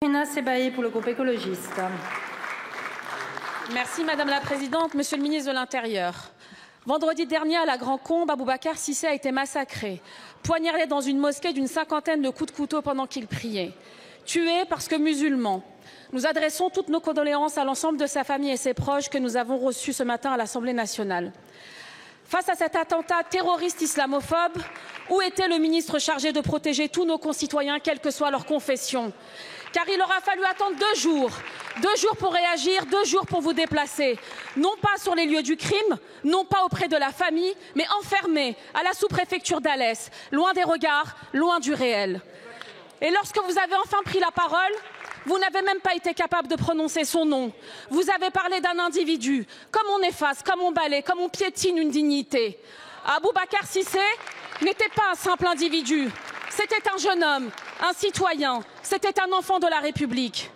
Rina Sebaï pour le groupe écologiste. Merci Madame la Présidente. Monsieur le ministre de l'Intérieur, vendredi dernier à la Grand-Combe, Aboubacar Cissé a été massacré, poignardé dans une mosquée d'une cinquantaine de coups de couteau pendant qu'il priait, tué parce que musulman. Nous adressons toutes nos condoléances à l'ensemble de sa famille et ses proches que nous avons reçus ce matin à l'Assemblée nationale. Face à cet attentat terroriste islamophobe, où était le ministre chargé de protéger tous nos concitoyens, quelle que soit leur confession? Car il aura fallu attendre 2 jours. 2 jours pour réagir, 2 jours pour vous déplacer. Non pas sur les lieux du crime, non pas auprès de la famille, mais enfermé à la sous-préfecture d'Alès, loin des regards, loin du réel. Et lorsque vous avez enfin pris la parole, vous n'avez même pas été capable de prononcer son nom. Vous avez parlé d'un individu, comme on efface, comme on balaie, comme on piétine une dignité. Aboubacar Cissé n'était pas un simple individu. C'était un jeune homme, un citoyen, c'était un enfant de la République.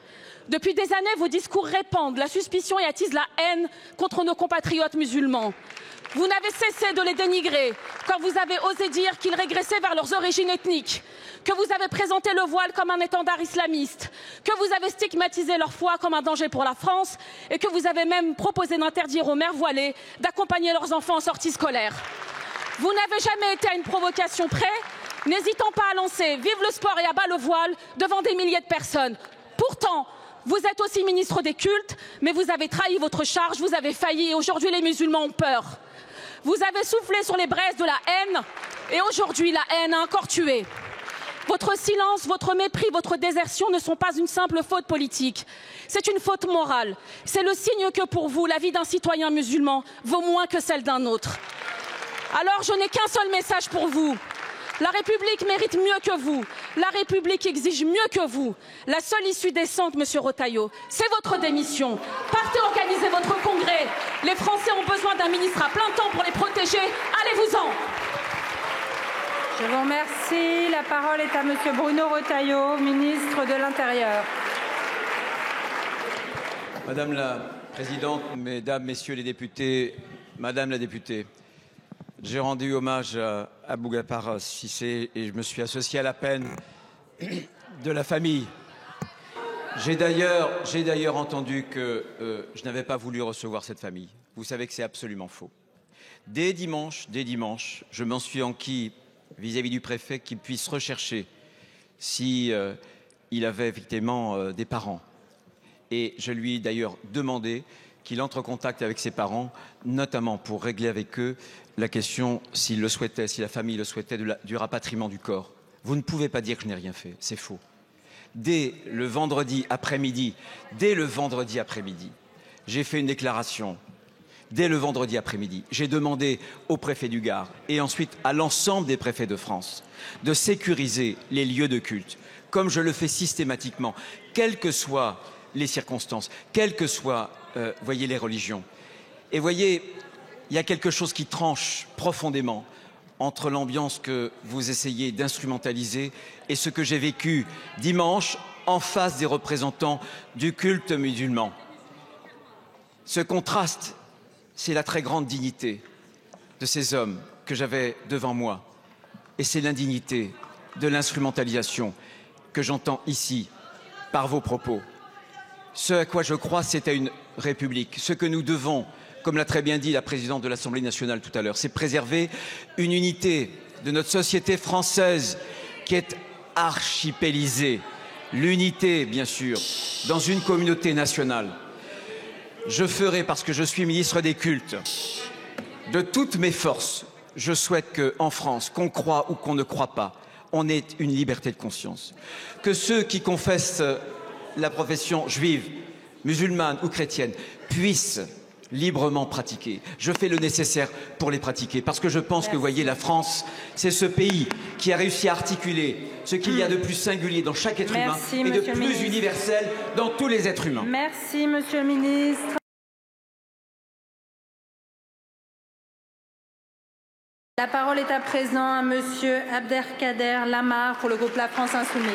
Depuis des années, vos discours répandent la suspicion et attisent la haine contre nos compatriotes musulmans. Vous n'avez cessé de les dénigrer quand vous avez osé dire qu'ils régressaient vers leurs origines ethniques, que vous avez présenté le voile comme un étendard islamiste, que vous avez stigmatisé leur foi comme un danger pour la France et que vous avez même proposé d'interdire aux mères voilées d'accompagner leurs enfants en sortie scolaire. Vous n'avez jamais été à une provocation près, n'hésitant pas à lancer « Vive le sport et à bas le voile » devant des milliers de personnes. Pourtant, vous êtes aussi ministre des cultes, mais vous avez trahi votre charge, vous avez failli et aujourd'hui les musulmans ont peur. Vous avez soufflé sur les braises de la haine et aujourd'hui la haine a encore tué. Votre silence, votre mépris, votre désertion ne sont pas une simple faute politique. C'est une faute morale. C'est le signe que pour vous, la vie d'un citoyen musulman vaut moins que celle d'un autre. Alors je n'ai qu'un seul message pour vous. La République mérite mieux que vous. La République exige mieux que vous. La seule issue décente, Monsieur Retailleau, c'est votre démission. Partez organiser votre congrès. Les Français ont besoin d'un ministre à plein temps pour les protéger. Allez-vous-en. Je vous remercie. La parole est à Monsieur Bruno Retailleau, ministre de l'Intérieur. Madame la Présidente, Mesdames, Messieurs les députés, Madame la députée, j'ai rendu hommage à Aboubacar Cissé et je me suis associé à la peine de la famille. J'ai d'ailleurs entendu que je n'avais pas voulu recevoir cette famille. Vous savez que c'est absolument faux. Dès dimanche, je m'en suis enquis vis-à-vis du préfet qu'il puisse rechercher si il avait effectivement des parents. Et je lui ai d'ailleurs demandé qu'il entre en contact avec ses parents, notamment pour régler avec eux la question, s'il le souhaitait, si la famille le souhaitait, du rapatriement du corps. Vous ne pouvez pas dire que je n'ai rien fait, c'est faux. Dès le vendredi après-midi, j'ai fait une déclaration. Dès le vendredi après-midi, j'ai demandé au préfet du Gard et ensuite à l'ensemble des préfets de France de sécuriser les lieux de culte, comme je le fais systématiquement, quelles que soient les circonstances, quelles que soient voyez, les religions. Et voyez, il y a quelque chose qui tranche profondément entre l'ambiance que vous essayez d'instrumentaliser et ce que j'ai vécu dimanche en face des représentants du culte musulman. Ce contraste, c'est la très grande dignité de ces hommes que j'avais devant moi. Et c'est l'indignité de l'instrumentalisation que j'entends ici par vos propos. Ce à quoi je crois, c'est à une République. Ce que nous devons, comme l'a très bien dit la présidente de l'Assemblée nationale tout à l'heure, c'est préserver une unité de notre société française qui est archipélisée. L'unité, bien sûr, dans une communauté nationale. Je ferai, parce que je suis ministre des cultes, de toutes mes forces, je souhaite qu'en France, qu'on croit ou qu'on ne croit pas, on ait une liberté de conscience. Que ceux qui confessent la profession juive, musulmane ou chrétienne puissent librement pratiquer. Je fais le nécessaire pour les pratiquer parce que je pense que, vous voyez, la France, c'est ce pays qui a réussi à articuler ce qu'il y a de plus singulier dans chaque être humain et de plus universel dans tous les êtres humains. Merci, Monsieur le ministre. La parole est à présent à Monsieur Abdelkader Lamar pour le groupe La France Insoumise.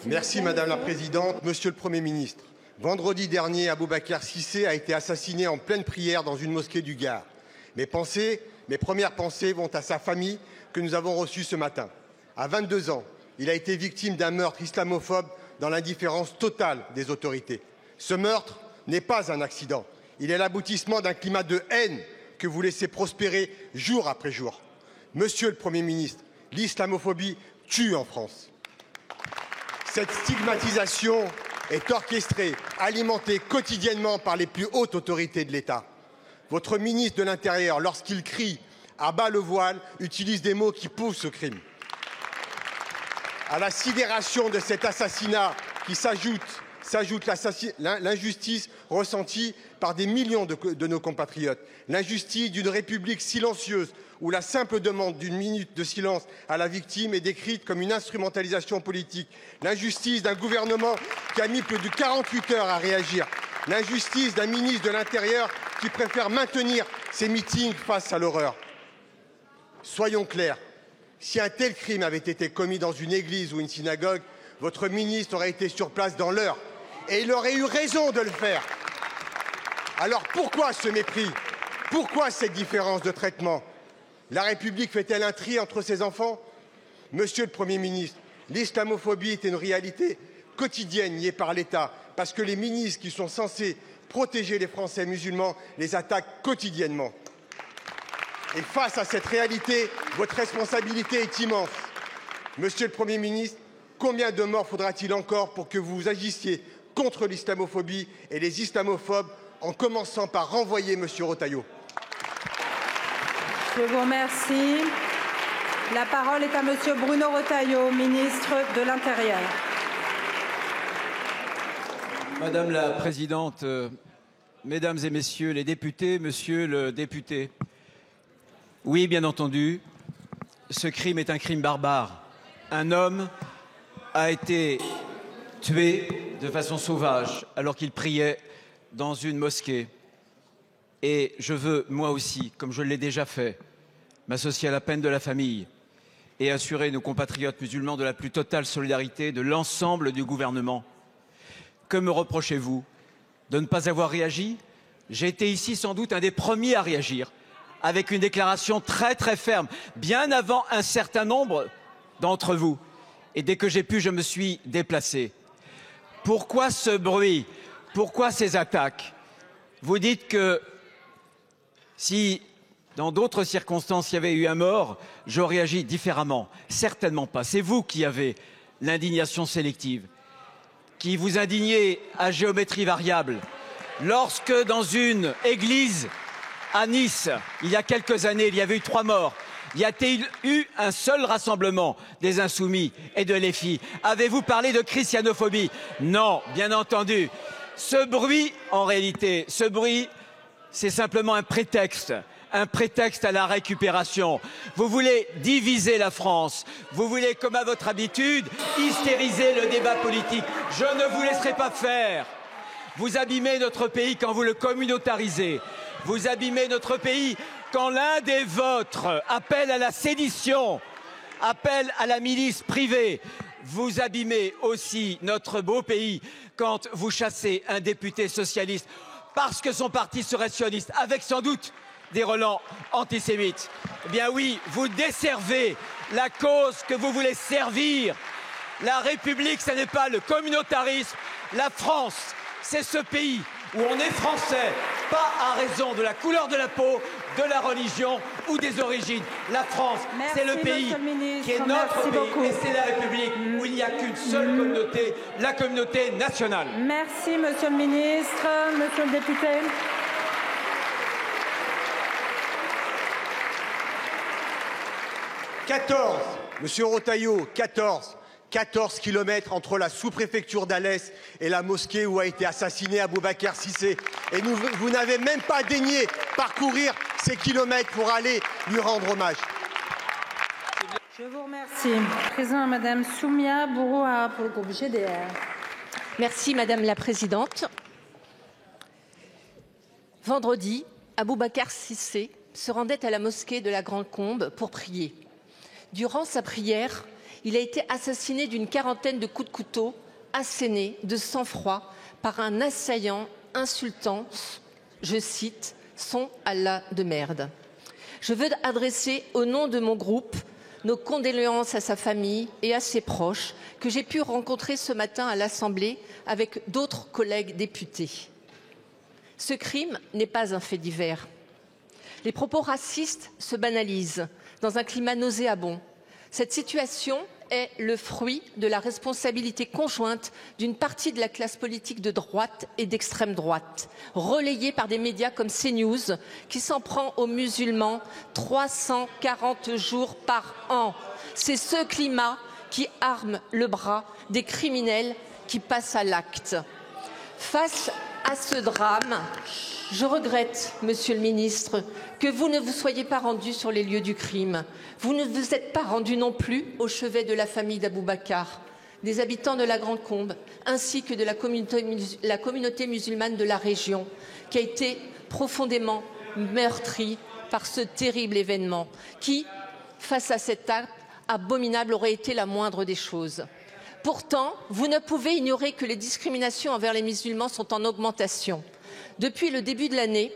Merci Madame la Présidente. Monsieur le Premier ministre, vendredi dernier, Aboubacar Cissé a été assassiné en pleine prière dans une mosquée du Gard. Mes pensées Mes premières pensées vont à sa famille que nous avons reçue ce matin. À 22 ans, il a été victime d'un meurtre islamophobe dans l'indifférence totale des autorités. Ce meurtre n'est pas un accident. Il est l'aboutissement d'un climat de haine que vous laissez prospérer jour après jour. Monsieur le Premier ministre, l'islamophobie tue en France. Cette stigmatisation est orchestrée, alimentée quotidiennement par les plus hautes autorités de l'État. Votre ministre de l'Intérieur, lorsqu'il crie « à bas le voile », utilise des mots qui poussent ce crime. À la sidération de cet assassinat qui s'ajoute l'injustice ressentie par des millions de nos compatriotes, l'injustice d'une République silencieuse où la simple demande d'une minute de silence à la victime est décrite comme une instrumentalisation politique, l'injustice d'un gouvernement qui a mis plus de 48 heures à réagir, l'injustice d'un ministre de l'Intérieur qui préfère maintenir ses meetings face à l'horreur. Soyons clairs, si un tel crime avait été commis dans une église ou une synagogue, votre ministre aurait été sur place dans l'heure et il aurait eu raison de le faire. Alors pourquoi ce mépris? Pourquoi cette différence de traitement? La République fait-elle un tri entre ses enfants? Monsieur le Premier ministre, l'islamophobie est une réalité quotidienne niée par l'État parce que les ministres qui sont censés protéger les Français musulmans les attaquent quotidiennement. Et face à cette réalité, votre responsabilité est immense. Monsieur le Premier ministre, combien de morts faudra-t-il encore pour que vous agissiez contre l'islamophobie et les islamophobes, en commençant par renvoyer M. Retailleau? Je vous remercie. La parole est à M. Bruno Retailleau, ministre de l'Intérieur. Madame la Présidente, Mesdames et Messieurs les députés, Monsieur le député, oui, bien entendu, ce crime est un crime barbare. Un homme a été tué de façon sauvage alors qu'il priait dans une mosquée. Et je veux, moi aussi, comme je l'ai déjà fait, m'associer à la peine de la famille et assurer nos compatriotes musulmans de la plus totale solidarité de l'ensemble du gouvernement. Que me reprochez-vous? De ne pas avoir réagi? J'ai été ici sans doute un des premiers à réagir, avec une déclaration très très ferme, bien avant un certain nombre d'entre vous. Et dès que j'ai pu, je me suis déplacé. Pourquoi ce bruit? Pourquoi ces attaques? Vous dites que si, dans d'autres circonstances, il y avait eu un mort, j'aurais agi différemment. Certainement pas. C'est vous qui avez l'indignation sélective, qui vous indignez à géométrie variable. Lorsque, dans une église à Nice, il y a quelques années, il y avait eu 3 morts, y a-t-il eu un seul rassemblement des Insoumis et de LFI? Avez-vous parlé de christianophobie? Non, bien entendu. Ce bruit, en réalité, ce bruit, c'est simplement un prétexte à la récupération. Vous voulez diviser la France. Vous voulez, comme à votre habitude, hystériser le débat politique. Je ne vous laisserai pas faire. Vous abîmez notre pays quand vous le communautarisez. Vous abîmez notre pays quand l'un des vôtres appelle à la sédition, appelle à la milice privée. Vous abîmez aussi notre beau pays quand vous chassez un député socialiste parce que son parti serait sioniste, avec sans doute des relents antisémites. Eh bien oui, vous desservez la cause que vous voulez servir. La République, ce n'est pas le communautarisme. La France, c'est ce pays où on est français, pas à raison de la couleur de la peau, de la religion ou des origines. La France, c'est le pays qui est notre pays et c'est la République où il n'y a qu'une seule communauté, la communauté nationale. Merci, Monsieur le ministre. Monsieur le député. Monsieur Retailleau, 14 kilomètres entre la sous-préfecture d'Alès et la mosquée où a été assassiné Aboubacar Cissé. Et vous n'avez même pas daigné parcourir ces kilomètres pour aller lui rendre hommage. Je vous remercie. Présent, Madame Soumia Bourouha pour le groupe GDR. Merci Madame la Présidente. Vendredi, Aboubacar Cissé se rendait à la mosquée de la Grande Combe pour prier. Durant sa prière, il a été assassiné d'une quarantaine de coups de couteau assénés de sang-froid par un assaillant insultant, je cite, son Allah de merde. Je veux adresser au nom de mon groupe nos condoléances à sa famille et à ses proches que j'ai pu rencontrer ce matin à l'Assemblée avec d'autres collègues députés. Ce crime n'est pas un fait divers. Les propos racistes se banalisent dans un climat nauséabond. Cette situation est le fruit de la responsabilité conjointe d'une partie de la classe politique de droite et d'extrême droite, relayée par des médias comme CNews, qui s'en prend aux musulmans 340 jours par an. C'est ce climat qui arme le bras des criminels qui passent à l'acte. Face à ce drame, je regrette, Monsieur le Ministre, que vous ne vous soyez pas rendu sur les lieux du crime. Vous ne vous êtes pas rendu non plus au chevet de la famille d'Aboubacar, des habitants de la Grande Combe, ainsi que de la communauté musulmane de la région, qui a été profondément meurtrie par ce terrible événement, qui, face à cet acte abominable, aurait été la moindre des choses. Pourtant, vous ne pouvez ignorer que les discriminations envers les musulmans sont en augmentation. Depuis le début de l'année,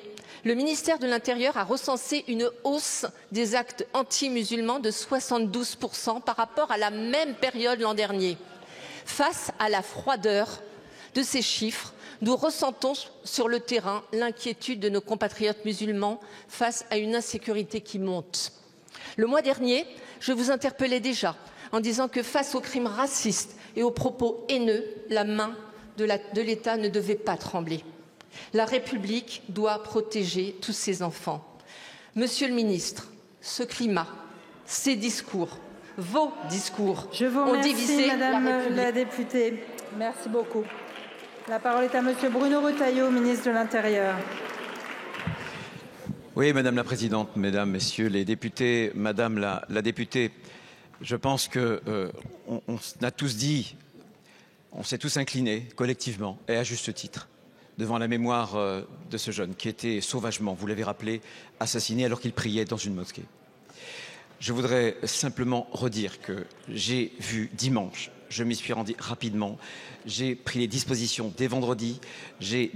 le ministère de l'Intérieur a recensé une hausse des actes anti-musulmans de 72% par rapport à la même période l'an dernier. Face à la froideur de ces chiffres, nous ressentons sur le terrain l'inquiétude de nos compatriotes musulmans face à une insécurité qui monte. Le mois dernier, je vous interpellais déjà en disant que face aux crimes racistes et aux propos haineux, la main de l'État ne devait pas trembler. La République doit protéger tous ses enfants. Monsieur le ministre, ce climat, ces discours, vos discours ont divisé Madame la République. la députée. Merci beaucoup. La parole est à Monsieur Bruno Retailleau, ministre de l'Intérieur. Oui, Madame la Présidente, Mesdames, Messieurs les députés, Madame la députée, je pense qu'on a tous dit, on s'est tous inclinés collectivement et à juste titre devant la mémoire de ce jeune qui était sauvagement, vous l'avez rappelé, assassiné alors qu'il priait dans une mosquée. Je voudrais simplement redire que j'ai vu dimanche, je m'y suis rendu rapidement, j'ai pris les dispositions dès vendredi, j'ai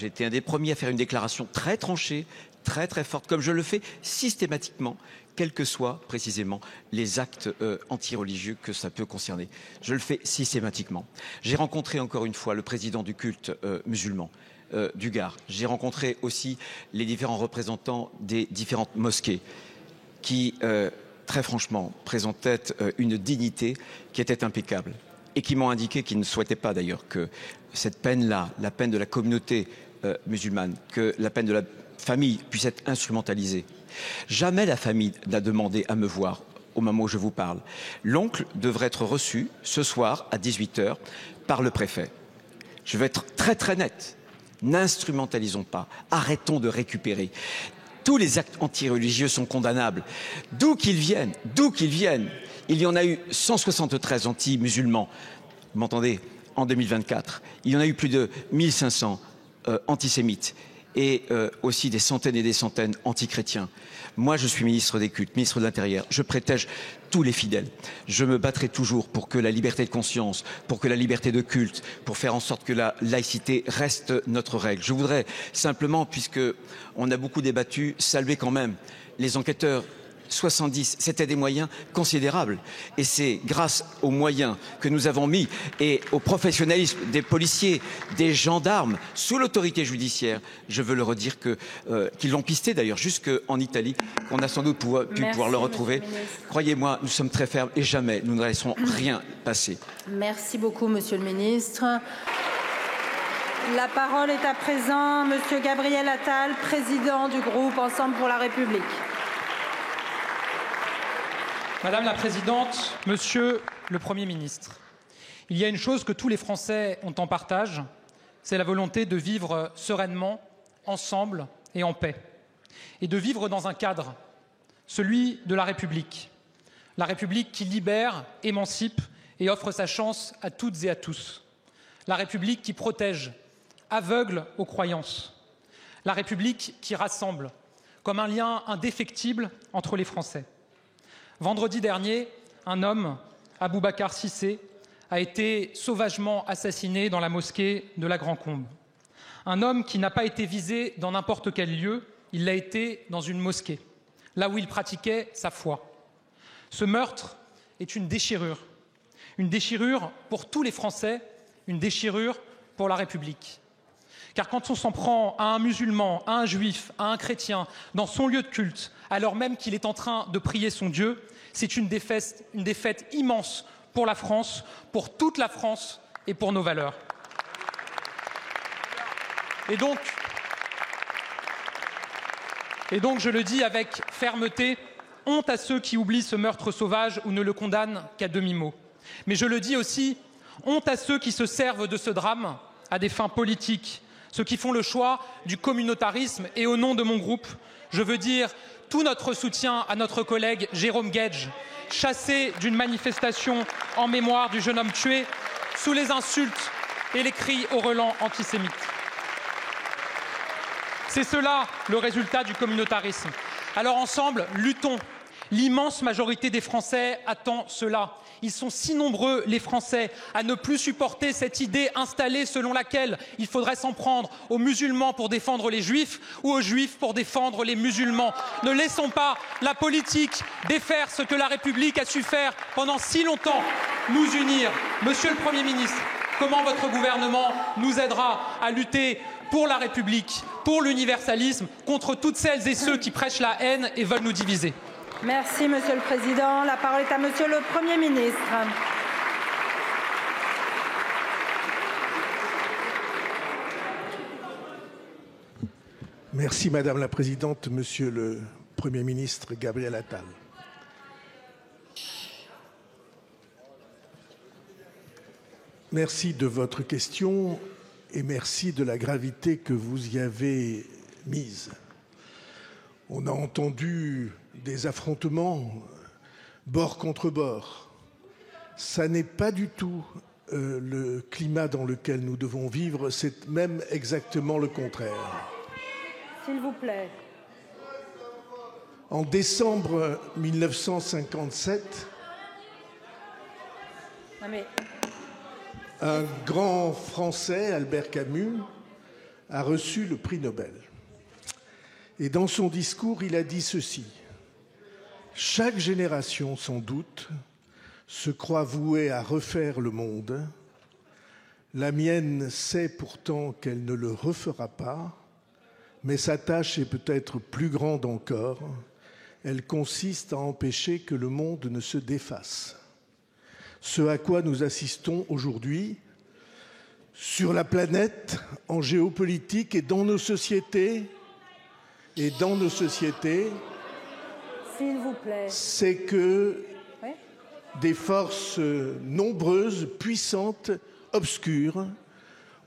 été un des premiers à faire une déclaration très tranchée, très forte, comme je le fais systématiquement, quels que soient précisément les actes antireligieux que ça peut concerner. Je le fais systématiquement. J'ai rencontré encore une fois le président du culte musulman du Gard. J'ai rencontré aussi les différents représentants des différentes mosquées qui, très franchement, présentaient une dignité qui était impeccable et qui m'ont indiqué qu'ils ne souhaitaient pas d'ailleurs que cette peine-là, la peine de la communauté musulmane, que la peine de la famille puisse être instrumentalisée. Jamais la famille n'a demandé à me voir au moment où je vous parle. L'oncle devrait être reçu ce soir à 18 h par le préfet. Je vais être très net. N'instrumentalisons pas. Arrêtons de récupérer. Tous les actes antireligieux sont condamnables. D'où qu'ils viennent. Il y en a eu 173 anti-musulmans. Vous m'entendez ? En 2024. Il y en a eu plus de 1500 antisémites. Et aussi des centaines et des centaines anti-chrétiens. Moi, je suis ministre des cultes, ministre de l'Intérieur. Je protège tous les fidèles. Je me battrai toujours pour que la liberté de conscience, pour que la liberté de culte, pour faire en sorte que la laïcité reste notre règle. Je voudrais simplement, puisque on a beaucoup débattu, saluer quand même les enquêteurs. 70, c'était des moyens considérables. Et c'est grâce aux moyens que nous avons mis et au professionnalisme des policiers, des gendarmes, sous l'autorité judiciaire, je veux le redire, qu'ils l'ont pisté d'ailleurs jusqu'en Italie, qu'on a sans doute pu pouvoir le retrouver. Croyez-moi, nous sommes très fermes et jamais nous ne laisserons rien passer. Merci beaucoup, Monsieur le Ministre. La parole est à présent Monsieur Gabriel Attal, président du groupe Ensemble pour la République. Madame la Présidente, Monsieur le Premier ministre, il y a une chose que tous les Français ont en partage, c'est la volonté de vivre sereinement, ensemble et en paix. Et de vivre dans un cadre, celui de la République qui libère, émancipe et offre sa chance à toutes et à tous. La République qui protège, aveugle aux croyances. La République qui rassemble, comme un lien indéfectible entre les Français. Vendredi dernier, un homme, Aboubacar Cissé, a été sauvagement assassiné dans la mosquée de la Grande Combe. Un homme qui n'a pas été visé dans n'importe quel lieu, il l'a été dans une mosquée, là où il pratiquait sa foi. Ce meurtre est une déchirure pour tous les Français, une déchirure pour la République. Car quand on s'en prend à un musulman, à un juif, à un chrétien, dans son lieu de culte, alors même qu'il est en train de prier son Dieu, c'est une défaite immense pour la France, pour toute la France et pour nos valeurs. Et donc, je le dis avec fermeté, honte à ceux qui oublient ce meurtre sauvage ou ne le condamnent qu'à demi-mot. Mais je le dis aussi, honte à ceux qui se servent de ce drame à des fins politiques, ceux qui font le choix du communautarisme. Et au nom de mon groupe, je veux dire tout notre soutien à notre collègue Jérôme Guedj, chassé d'une manifestation en mémoire du jeune homme tué sous les insultes et les cris au relent antisémites. C'est cela le résultat du communautarisme. Alors ensemble, luttons. L'immense majorité des Français attend cela. Ils sont si nombreux, les Français, à ne plus supporter cette idée installée selon laquelle il faudrait s'en prendre aux musulmans pour défendre les juifs ou aux juifs pour défendre les musulmans. Ne laissons pas la politique défaire ce que la République a su faire pendant si longtemps, nous unir. Monsieur le Premier ministre, comment votre gouvernement nous aidera à lutter pour la République, pour l'universalisme, contre toutes celles et ceux qui prêchent la haine et veulent nous diviser? Merci, Monsieur le Président. La parole est à Monsieur le Premier ministre. Merci, Madame la Présidente, Monsieur le Premier ministre Gabriel Attal. Merci de votre question et merci de la gravité que vous y avez mise. On a entendu des affrontements bord contre bord. Ça n'est pas du tout le climat dans lequel nous devons vivre, c'est même exactement le contraire. S'il vous plaît. En décembre 1957, un grand Français, Albert Camus, a reçu le prix Nobel. Et dans son discours, il a dit ceci. Chaque génération, sans doute, se croit vouée à refaire le monde. La mienne sait pourtant qu'elle ne le refera pas, mais sa tâche est peut-être plus grande encore. Elle consiste à empêcher que le monde ne se défasse. Ce à quoi nous assistons aujourd'hui, sur la planète, en géopolitique et dans nos sociétés, s'il vous plaît, c'est que des forces nombreuses, puissantes, obscures,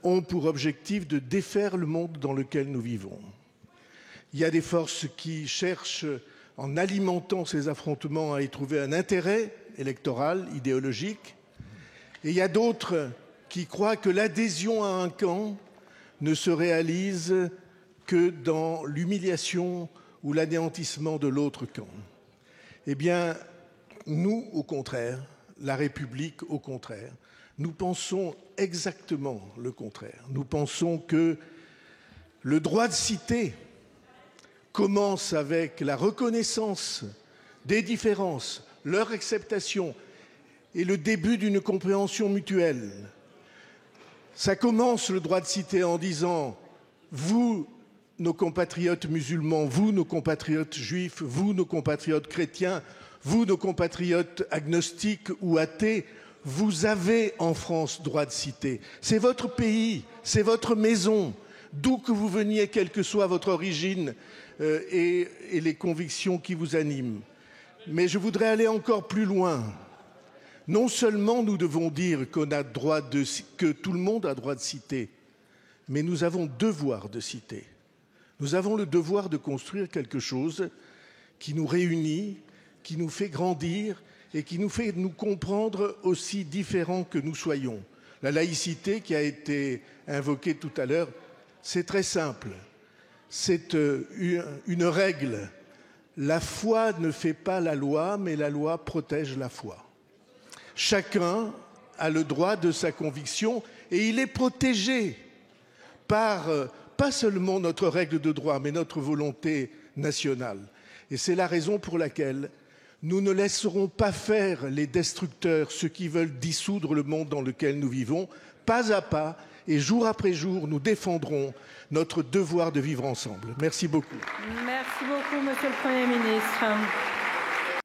ont pour objectif de défaire le monde dans lequel nous vivons. Il y a des forces qui cherchent, en alimentant ces affrontements, à y trouver un intérêt électoral, idéologique. Et il y a d'autres qui croient que l'adhésion à un camp ne se réalise que dans l'humiliation ou l'anéantissement de l'autre camp. Eh bien, nous, au contraire, la République, au contraire, nous pensons exactement le contraire. Nous pensons que le droit de cité commence avec la reconnaissance des différences, leur acceptation et le début d'une compréhension mutuelle. Ça commence, le droit de cité, en disant « vous, nos compatriotes musulmans, vous, nos compatriotes juifs, vous, nos compatriotes chrétiens, vous, nos compatriotes agnostiques ou athées, vous avez en France droit de cité. C'est votre pays, c'est votre maison, d'où que vous veniez, quelle que soit votre origine et les convictions qui vous animent. Mais je voudrais aller encore plus loin. Non seulement nous devons dire que tout le monde a droit de citer, mais nous avons devoir de citer. Nous avons le devoir de construire quelque chose qui nous réunit, qui nous fait grandir et qui nous fait nous comprendre aussi différents que nous soyons. La laïcité qui a été invoquée tout à l'heure, c'est très simple. C'est une règle. La foi ne fait pas la loi, mais la loi protège la foi. Chacun a le droit de sa conviction et il est protégé par pas seulement notre règle de droit, mais notre volonté nationale. Et c'est la raison pour laquelle nous ne laisserons pas faire les destructeurs, ceux qui veulent dissoudre le monde dans lequel nous vivons. Pas à pas et jour après jour, nous défendrons notre devoir de vivre ensemble. Merci beaucoup. Merci beaucoup, Monsieur le Premier ministre.